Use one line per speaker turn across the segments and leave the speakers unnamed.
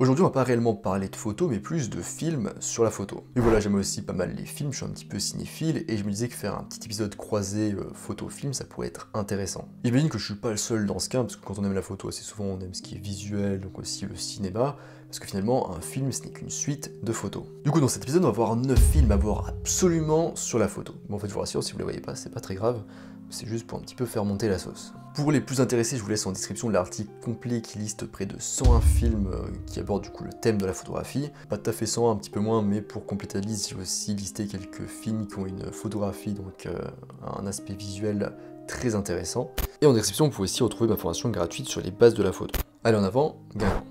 Aujourd'hui, on va pas réellement parler de photos, mais plus de films sur la photo. Et voilà, j'aime aussi pas mal les films, je suis un petit peu cinéphile, et je me disais que faire un petit épisode croisé photo-film, ça pourrait être intéressant. J'imagine que je suis pas le seul dans ce cas, parce que quand on aime la photo, assez souvent on aime ce qui est visuel, donc aussi le cinéma, parce que finalement, un film, ce n'est qu'une suite de photos. Du coup, dans cet épisode, on va voir 9 films à voir absolument sur la photo. Bon, en fait, je vous rassure, si vous les voyez pas, c'est pas très grave, c'est juste pour un petit peu faire monter la sauce. Pour les plus intéressés, je vous laisse en description l'article complet qui liste près de 101 films qui abordent du coup le thème de la photographie. Pas tout à fait 101, un petit peu moins, mais pour compléter la liste, j'ai aussi listé quelques films qui ont une photographie, donc un aspect visuel très intéressant. Et en description, vous pouvez aussi retrouver ma formation gratuite sur les bases de la photo. Allez, en avant, gagnons.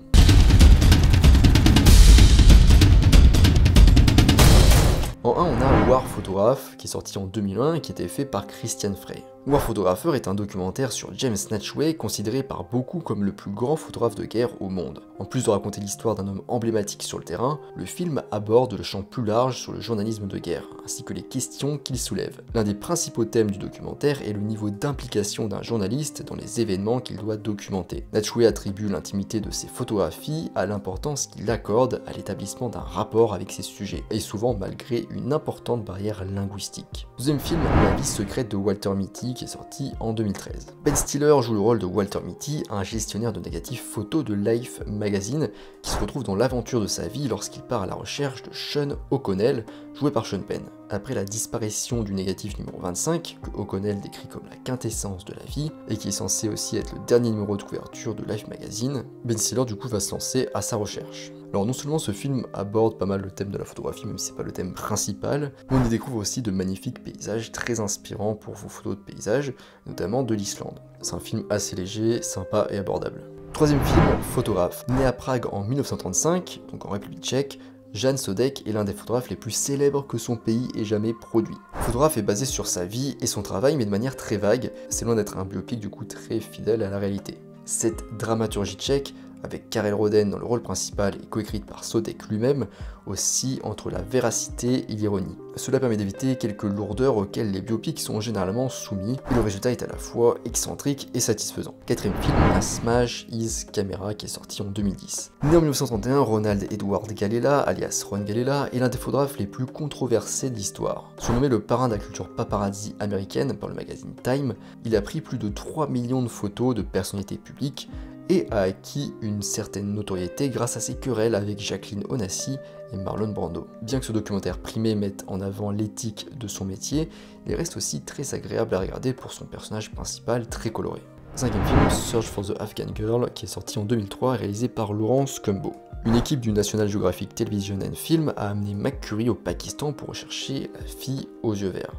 En 1, on a War Photograph, qui est sorti en 2001 et qui était fait par Christian Frey. War Photographer est un documentaire sur James Snatchway, considéré par beaucoup comme le plus grand photographe de guerre au monde. En plus de raconter l'histoire d'un homme emblématique sur le terrain, le film aborde le champ plus large sur le journalisme de guerre, ainsi que les questions qu'il soulève. L'un des principaux thèmes du documentaire est le niveau d'implication d'un journaliste dans les événements qu'il doit documenter. Snatchway attribue l'intimité de ses photographies à l'importance qu'il accorde à l'établissement d'un rapport avec ses sujets, et souvent malgré une importante barrière linguistique. Deuxième film, La vie secrète de Walter Mitty, qui est sorti en 2013. Ben Stiller joue le rôle de Walter Mitty, un gestionnaire de négatifs photos de Life Magazine, qui se retrouve dans l'aventure de sa vie lorsqu'il part à la recherche de Sean O'Connell, joué par Sean Penn. Après la disparition du négatif numéro 25, que O'Connell décrit comme la quintessence de la vie, et qui est censé aussi être le dernier numéro de couverture de Life Magazine, Ben Stiller du coup va se lancer à sa recherche. Alors non seulement ce film aborde pas mal le thème de la photographie, même si c'est pas le thème principal, mais on y découvre aussi de magnifiques paysages très inspirants pour vos photos de paysages, notamment de l'Islande. C'est un film assez léger, sympa et abordable. Troisième film, Photograph. Né à Prague en 1935, donc en République tchèque, Jan Sodek est l'un des photographes les plus célèbres que son pays ait jamais produit. Photographe est basé sur sa vie et son travail, mais de manière très vague, c'est loin d'être un biopic du coup très fidèle à la réalité. Cette dramaturgie tchèque, avec Karel Roden dans le rôle principal et coécrite par Sodek lui-même, aussi entre la véracité et l'ironie. Cela permet d'éviter quelques lourdeurs auxquelles les biopics sont généralement soumis, et le résultat est à la fois excentrique et satisfaisant. Quatrième film, A Smash His Camera, qui est sorti en 2010. Né en 1931, Ronald Edward Gallela, alias Ron Gallela, est l'un des photographes les plus controversés de l'histoire. Surnommé le parrain de la culture paparazzi américaine par le magazine Time, il a pris plus de 3 millions de photos de personnalités publiques, et a acquis une certaine notoriété grâce à ses querelles avec Jacqueline Onassi et Marlon Brando. Bien que ce documentaire primé mette en avant l'éthique de son métier, il reste aussi très agréable à regarder pour son personnage principal très coloré. Cinquième film, Search for the Afghan Girl, qui est sorti en 2003 et réalisé par Laurence Cumbo. Une équipe du National Geographic Television and Film a amené McCurry au Pakistan pour rechercher la fille aux yeux verts.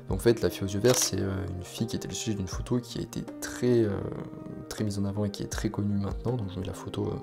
Donc en fait, la fille aux yeux verts, c'est une fille qui était le sujet d'une photo qui a été très mise en avant et qui est très connue maintenant, donc je mets la photo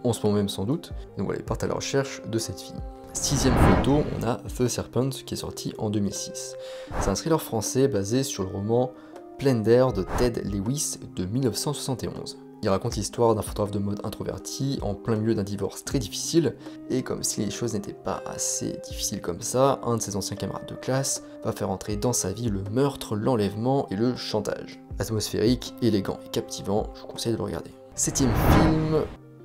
en ce moment même sans doute. Donc voilà, ils partent à la recherche de cette fille. Sixième photo, on a The Serpent qui est sorti en 2006. C'est un thriller français basé sur le roman Plein d'air de Ted Lewis de 1971. Il raconte l'histoire d'un photographe de mode introverti en plein milieu d'un divorce très difficile, et comme si les choses n'étaient pas assez difficiles comme ça, un de ses anciens camarades de classe va faire entrer dans sa vie le meurtre, l'enlèvement et le chantage. Atmosphérique, élégant et captivant, je vous conseille de le regarder. Septième film,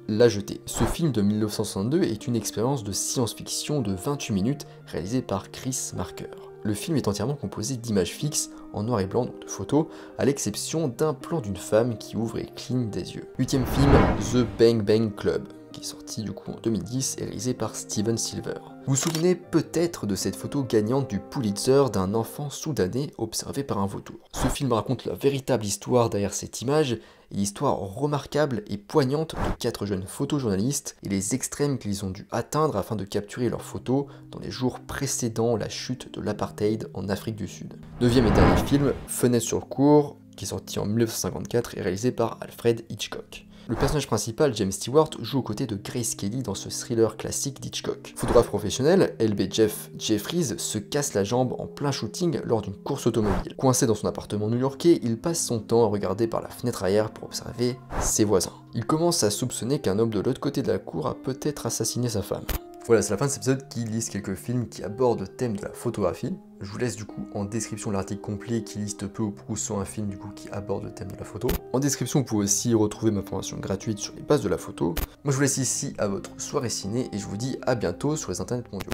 La Jetée. Ce film de 1962 est une expérience de science-fiction de 28 minutes réalisée par Chris Marker. Le film est entièrement composé d'images fixes, en noir et blanc, donc de photos, à l'exception d'un plan d'une femme qui ouvre et cligne des yeux. Huitième film, The Bang Bang Club, qui est sorti du coup en 2010 et réalisé par Steven Silver. Vous vous souvenez peut-être de cette photo gagnante du Pulitzer d'un enfant soudanais observé par un vautour. Ce film raconte la véritable histoire derrière cette image, et l'histoire remarquable et poignante de 4 jeunes photojournalistes et les extrêmes qu'ils ont dû atteindre afin de capturer leurs photos dans les jours précédant la chute de l'apartheid en Afrique du Sud. Neuvième et dernier film, Fenêtre sur cour, qui est sorti en 1954 et réalisé par Alfred Hitchcock. Le personnage principal, James Stewart, joue aux côtés de Grace Kelly dans ce thriller classique d'Hitchcock. Photographe professionnel, LB Jeff Jeffries se casse la jambe en plein shooting lors d'une course automobile. Coincé dans son appartement new-yorkais, il passe son temps à regarder par la fenêtre arrière pour observer ses voisins. Il commence à soupçonner qu'un homme de l'autre côté de la cour a peut-être assassiné sa femme. Voilà, c'est la fin de cet épisode qui liste quelques films qui abordent le thème de la photographie. Je vous laisse du coup en description l'article complet qui liste peu ou prou 101 films du coup qui abordent le thème de la photo. En description, vous pouvez aussi retrouver ma formation gratuite sur les bases de la photo. Moi je vous laisse ici à votre soirée ciné et je vous dis à bientôt sur les internets mondiaux.